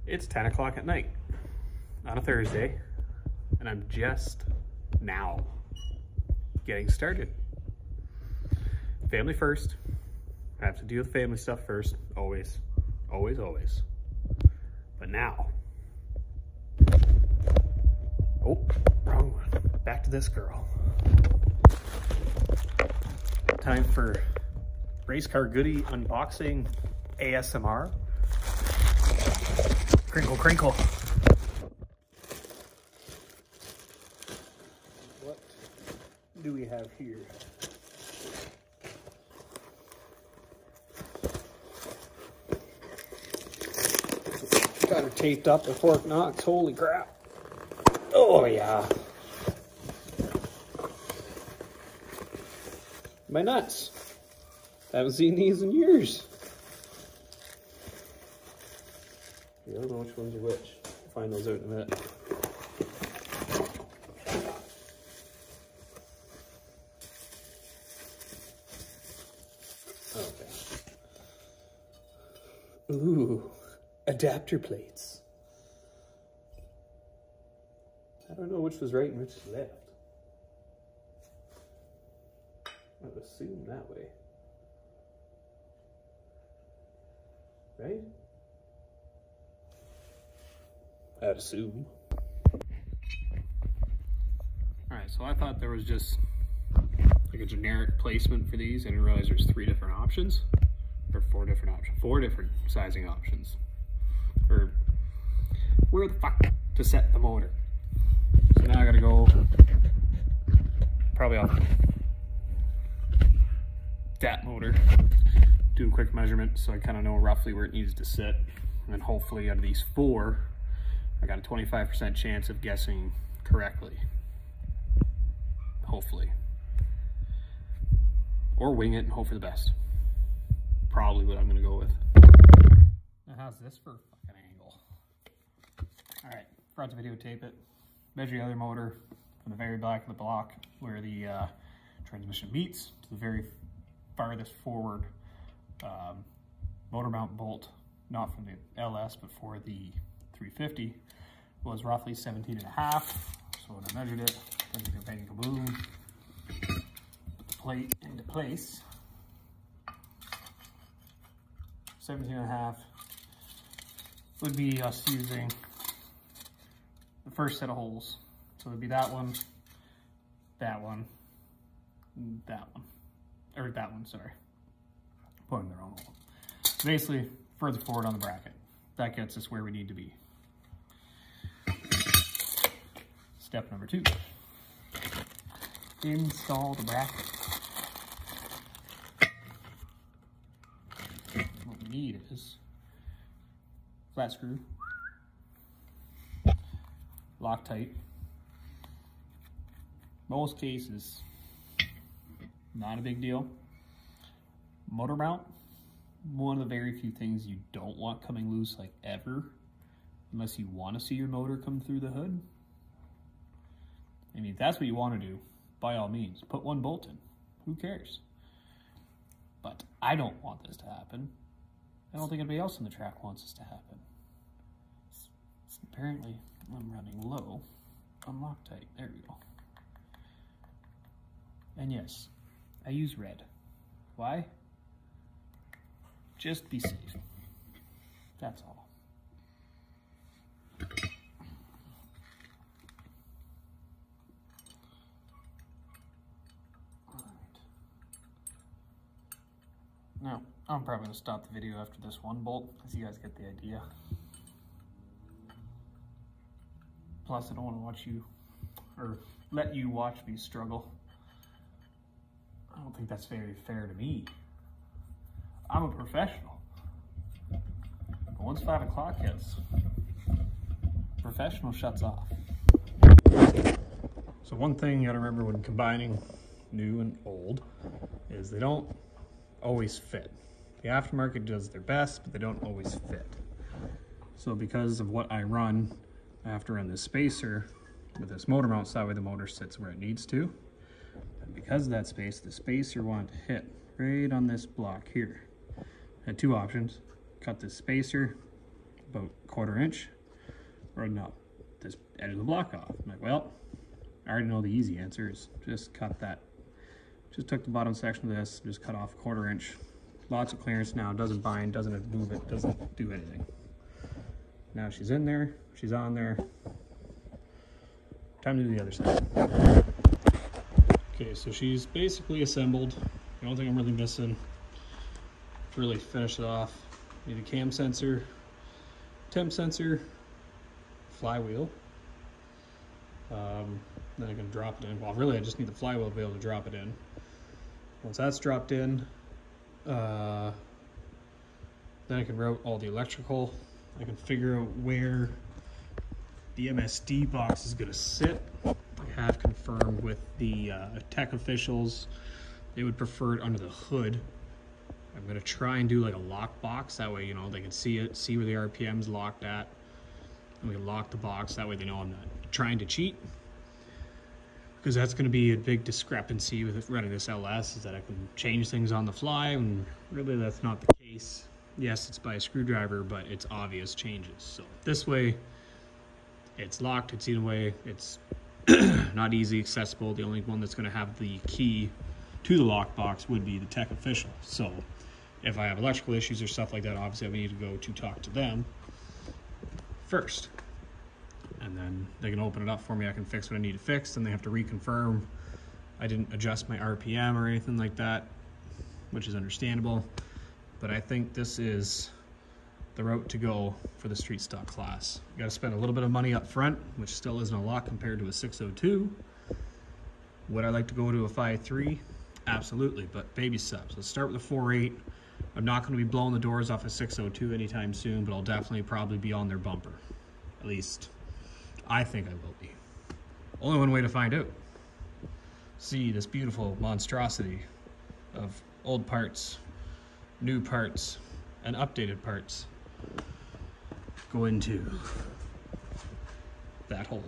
It's 10 o'clock at night on a Thursday, and I'm just now getting started. Family first. I have to deal with family stuff first, always, always, always. But now, oh, wrong one. Back to this girl. Time for race car goodie unboxing ASMR. Crinkle, crinkle. What do we have here? Got her taped up with Fort Knox. Holy crap. Oh yeah. My nuts. Haven't seen these in years. I don't know which ones are which. I'll find those out in a minute. Okay. Ooh, adapter plates. I don't know which was right and which was left. I would assume that way. Right? I'd assume. Alright, so I thought there was just like a generic placement for these. I didn't realize there's 3 different options. Or 4 different options. 4 different sizing options. Or where the fuck to set the motor. So now I gotta go probably off that motor. Do a quick measurement so I kind of know roughly where it needs to sit. And hopefully out of these 4, I got a 25% chance of guessing correctly. Hopefully. Or wing it and hope for the best. Probably what I'm gonna go with. Now how's this for a fucking angle? Alright, forgot to videotape it. Measure the other motor from the very back of the block where the transmission meets to the very farthest forward motor mount bolt, not from the LS but for the 350, was roughly 17 and a half. So when I measured it, bang kaboom, put the plate into place. 17 and a half would be us using the first set of holes. So it'd be that one, that one, that one, or that one, sorry. Putting the wrong hole. So basically, further forward on the bracket. That gets us where we need to be. Step number 2. Install the bracket. What we need is flat screw, Loctite. Most cases, not a big deal. Motor mount, one of the very few things you don't want coming loose like ever, unless you want to see your motor come through the hood. I mean, if that's what you want to do, by all means, put 1 bolt in. Who cares? But I don't want this to happen. I don't think anybody else in the track wants this to happen. Apparently, I'm running low on Loctite. There we go. And yes, I use red. Why? Just be safe. That's all. Alright. Now, I'm probably going to stop the video after this 1 bolt, as you guys get the idea. Plus, I don't want to watch you, or let you watch me struggle. I don't think that's very fair to me. I'm a professional. But once 5 o'clock hits, professional shuts off. So one thing you gotta remember when combining new and old is they don't always fit. The aftermarket does their best, but they don't always fit. So because of what I run, I have to run this spacer with this motor mount, so that way the motor sits where it needs to. And because of that space, the spacer wanted to hit right on this block here. I had 2 options: cut this spacer about 1/4 inch, or no, this edge of the block off. I'm like, well, I already know the easy answer is just cut that. Just took the bottom section of this, just cut off 1/4 inch. Lots of clearance now, doesn't bind, doesn't move it, doesn't do anything. Now she's in there, she's on there. Time to do the other side. Okay, so she's basically assembled. The only thing I'm really missing to really finish it off, need a cam sensor, temp sensor, flywheel. Then I can drop it in. Well, really I just need the flywheel to be able to drop it in. Once that's dropped in, then I can route all the electrical. I can figure out where the MSD box is going to sit. I have confirmed with the tech officials they would prefer it under the hood. I'm going to try and do like a lock box, that way, you know, they can see it, see where the RPM's locked at, and we can lock the box, that way they know I'm not trying to cheat. Because that's going to be a big discrepancy with running this LS, is that I can change things on the fly, and really that's not the case. Yes, it's by a screwdriver, but it's obvious changes. So this way, it's locked, it's either way, it's not easy accessible. The only one that's going to have the key to the lockbox would be the tech official. So if I have electrical issues or stuff like that, obviously I need to go to talk to them first. And then they can open it up for me, I can fix what I need to fix, then they have to reconfirm I didn't adjust my RPM or anything like that, which is understandable. But I think this is the route to go for the street stock class. You gotta spend a little bit of money up front, which still isn't a lot compared to a 602. Would I like to go to a 5.3? Absolutely, but baby steps. Let's start with a 4.8. I'm not gonna be blowing the doors off a 602 anytime soon, but I'll definitely probably be on their bumper. At least, I think I will be. Only one way to find out. See this beautiful monstrosity of old parts, new parts, and updated parts go into that hole.